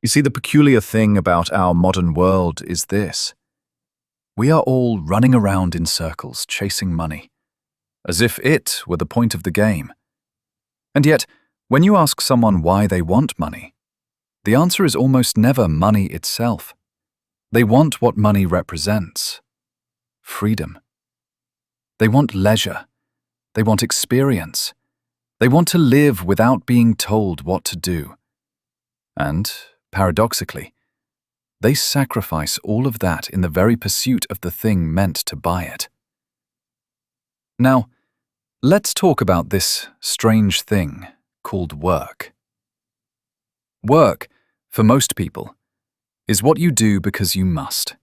You see, the peculiar thing about our modern world is this. We are all running around in circles, chasing money, as if it were the point of the game. And yet, when you ask someone why they want money, the answer is almost never money itself. They want what money represents: freedom. They want leisure. They want experience. They want to live without being told what to do. And, paradoxically, they sacrifice all of that in the very pursuit of the thing meant to buy it. Now, let's talk about this strange thing called work. Work, for most people, is what you do because you must.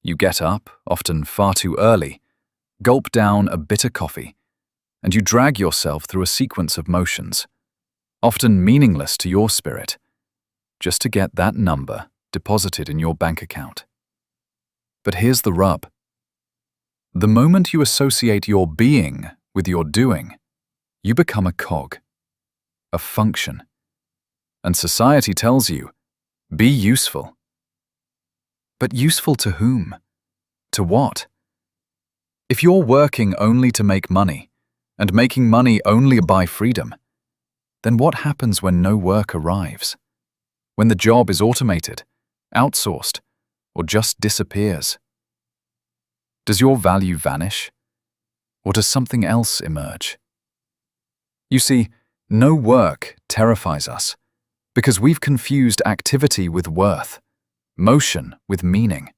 You get up, often far too early, gulp down a bitter coffee, and you drag yourself through a sequence of motions, often meaningless to your spirit, just to get that number deposited in your bank account. But here's the rub. The moment you associate your being with your doing, you become a cog, a function. And society tells you, be useful. But useful to whom? To what? If you're working only to make money, and making money only to buy freedom, then what happens when no work arrives? When the job is automated, outsourced, or just disappears? Does your value vanish? Or does something else emerge? You see, no work terrifies us because we've confused activity with worth, motion with meaning.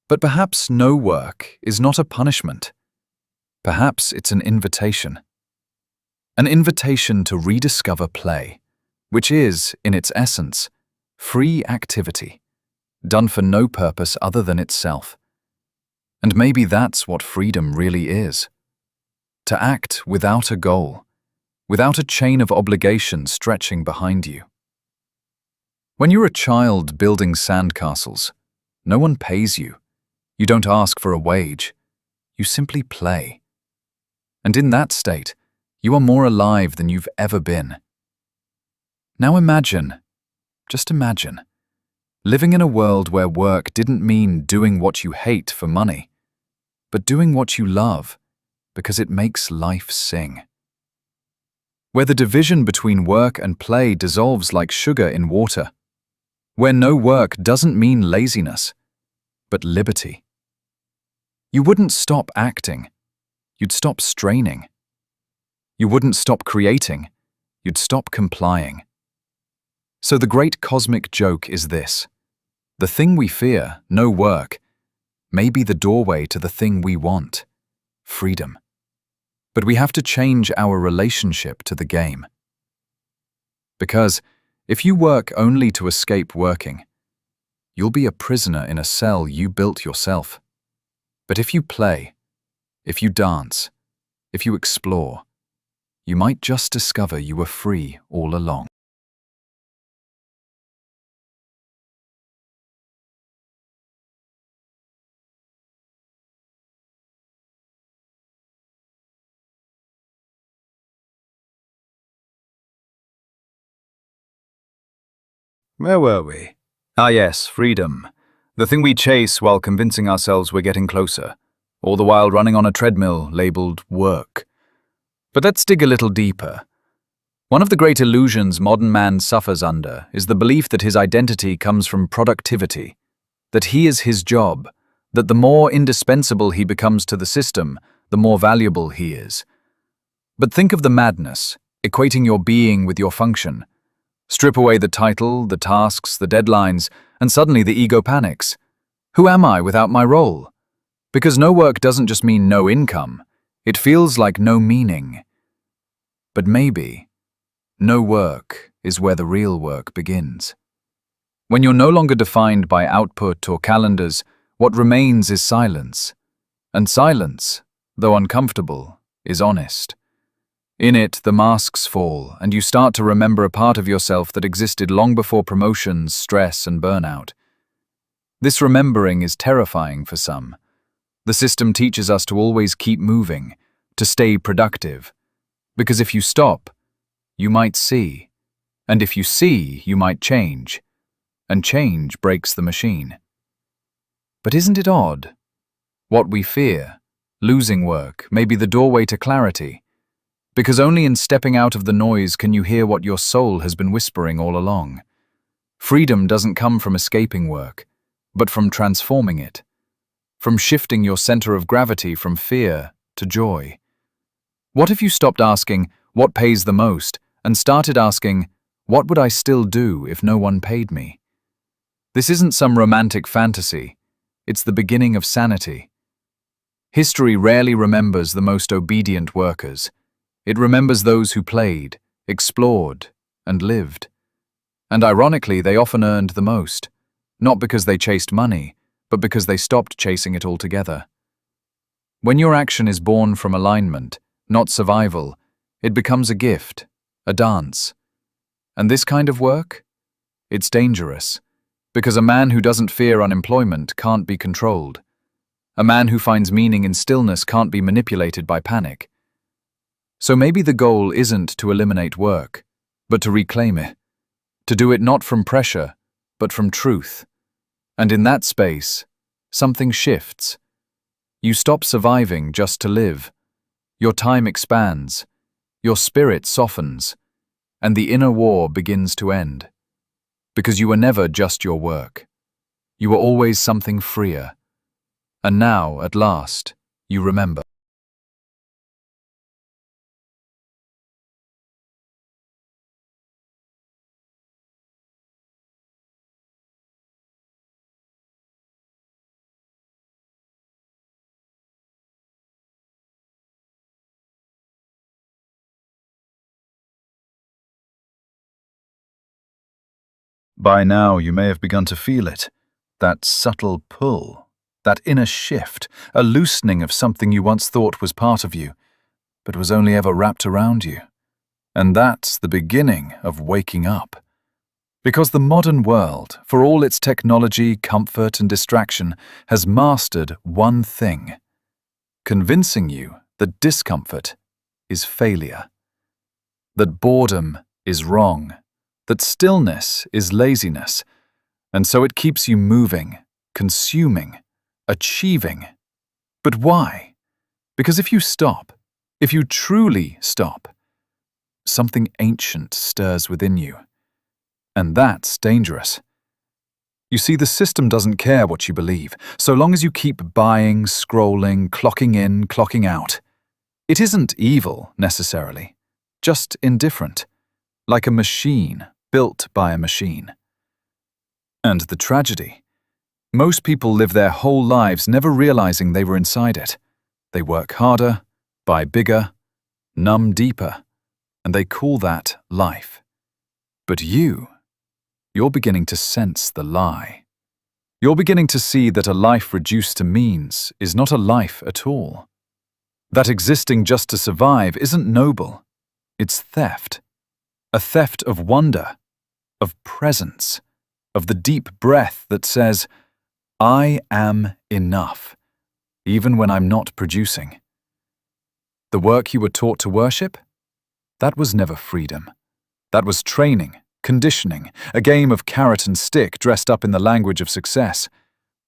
But perhaps no work is not a punishment. Perhaps it's an invitation. An invitation to rediscover play, which is, in its essence, free activity, done for no purpose other than itself. And maybe that's what freedom really is. To act without a goal, without a chain of obligations stretching behind you. When you're a child building sandcastles, no one pays you. You don't ask for a wage. You simply play. And in that state, you are more alive than you've ever been. Now imagine, just imagine, living in a world where work didn't mean doing what you hate for money, but doing what you love because it makes life sing. Where the division between work and play dissolves like sugar in water. Where no work doesn't mean laziness, but liberty. You wouldn't stop acting. You'd stop straining. You wouldn't stop creating. You'd stop complying. So the great cosmic joke is this. The thing we fear, no work, may be the doorway to the thing we want, freedom. But we have to change our relationship to the game. Because if you work only to escape working, you'll be a prisoner in a cell you built yourself. But if you play, if you dance, if you explore, you might just discover you were free all along. Where were we? Ah yes, freedom. The thing we chase while convincing ourselves we're getting closer, all the while running on a treadmill labeled work. But let's dig a little deeper. One of the great illusions modern man suffers under is the belief that his identity comes from productivity, that he is his job, that the more indispensable he becomes to the system, the more valuable he is. But think of the madness, equating your being with your function. Strip away the title, the tasks, the deadlines, and suddenly the ego panics. Who am I without my role? Because no work doesn't just mean no income. It feels like no meaning. But maybe, no work is where the real work begins. When you're no longer defined by output or calendars, what remains is silence. And silence, though uncomfortable, is honest. In it, the masks fall, and you start to remember a part of yourself that existed long before promotions, stress, and burnout. This remembering is terrifying for some. The system teaches us to always keep moving, to stay productive. Because if you stop, you might see, And if you see, you might change. And change breaks the machine. But isn't it odd? What we fear, losing work, may be the doorway to clarity. Because only in stepping out of the noise can you hear what your soul has been whispering all along. Freedom doesn't come from escaping work, but from transforming it. From shifting your center of gravity from fear to joy. What if you stopped asking, what pays the most, and started asking, what would I still do if no one paid me? This isn't some romantic fantasy. It's the beginning of sanity. History rarely remembers the most obedient workers. It remembers those who played, explored, and lived. And ironically, they often earned the most, not because they chased money, but because they stopped chasing it altogether. When your action is born from alignment, not survival, it becomes a gift, a dance. And this kind of work? It's dangerous, because a man who doesn't fear unemployment can't be controlled. A man who finds meaning in stillness can't be manipulated by panic. So maybe the goal isn't to eliminate work, but to reclaim it. To do it not from pressure, but from truth. And in that space, something shifts. You stop surviving just to live. Your time expands, your spirit softens, and the inner war begins to end. Because you were never just your work. You were always something freer. And now, at last, you remember. By now, you may have begun to feel it. That subtle pull, that inner shift, a loosening of something you once thought was part of you, but was only ever wrapped around you. And that's the beginning of waking up. Because the modern world, for all its technology, comfort, and distraction, has mastered one thing: convincing you that discomfort is failure, that boredom is wrong, that stillness is laziness, and so it keeps you moving, consuming, achieving. But why? Because if you stop, if you truly stop, something ancient stirs within you. And that's dangerous. You see, the system doesn't care what you believe, so long as you keep buying, scrolling, clocking in, clocking out. It isn't evil, necessarily, just indifferent, like a machine built by a machine. And the tragedy? Most people live their whole lives never realizing they were inside it. They work harder, buy bigger, numb deeper, and they call that life. But you're beginning to sense the lie. You're beginning to see that a life reduced to means is not a life at all. That existing just to survive isn't noble. It's theft. A theft of wonder, of presence, of the deep breath that says, I am enough, even when I'm not producing. The work you were taught to worship? That was never freedom. That was training, conditioning, a game of carrot and stick dressed up in the language of success.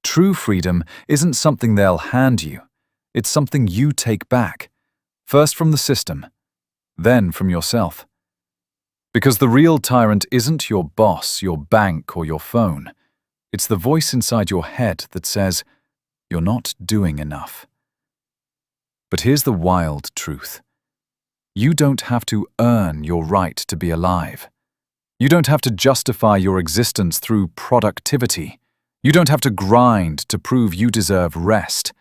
True freedom isn't something they'll hand you. It's something you take back, first from the system, then from yourself. Because the real tyrant isn't your boss, your bank, or your phone. It's the voice inside your head that says, you're not doing enough. But here's the wild truth. You don't have to earn your right to be alive. You don't have to justify your existence through productivity. You don't have to grind to prove you deserve rest.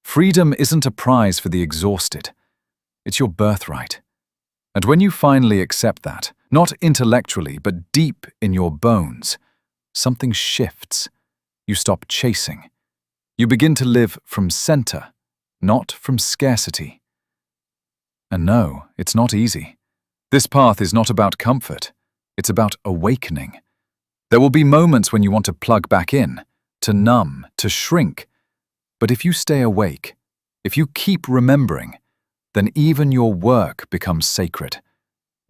Freedom isn't a prize for the exhausted. It's your birthright. And when you finally accept that, not intellectually, but deep in your bones, something shifts. You stop chasing. You begin to live from center, not from scarcity. And no, it's not easy. This path is not about comfort. It's about awakening. There will be moments when you want to plug back in, to numb, to shrink. But if you stay awake, if you keep remembering, then even your work becomes sacred.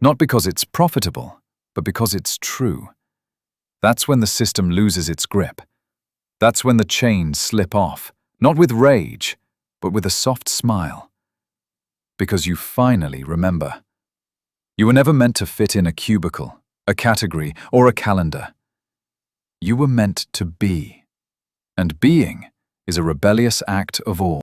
Not because it's profitable, but because it's true. That's when the system loses its grip. That's when the chains slip off, not with rage, but with a soft smile. Because you finally remember. You were never meant to fit in a cubicle, a category, or a calendar. You were meant to be. And being is a rebellious act of all.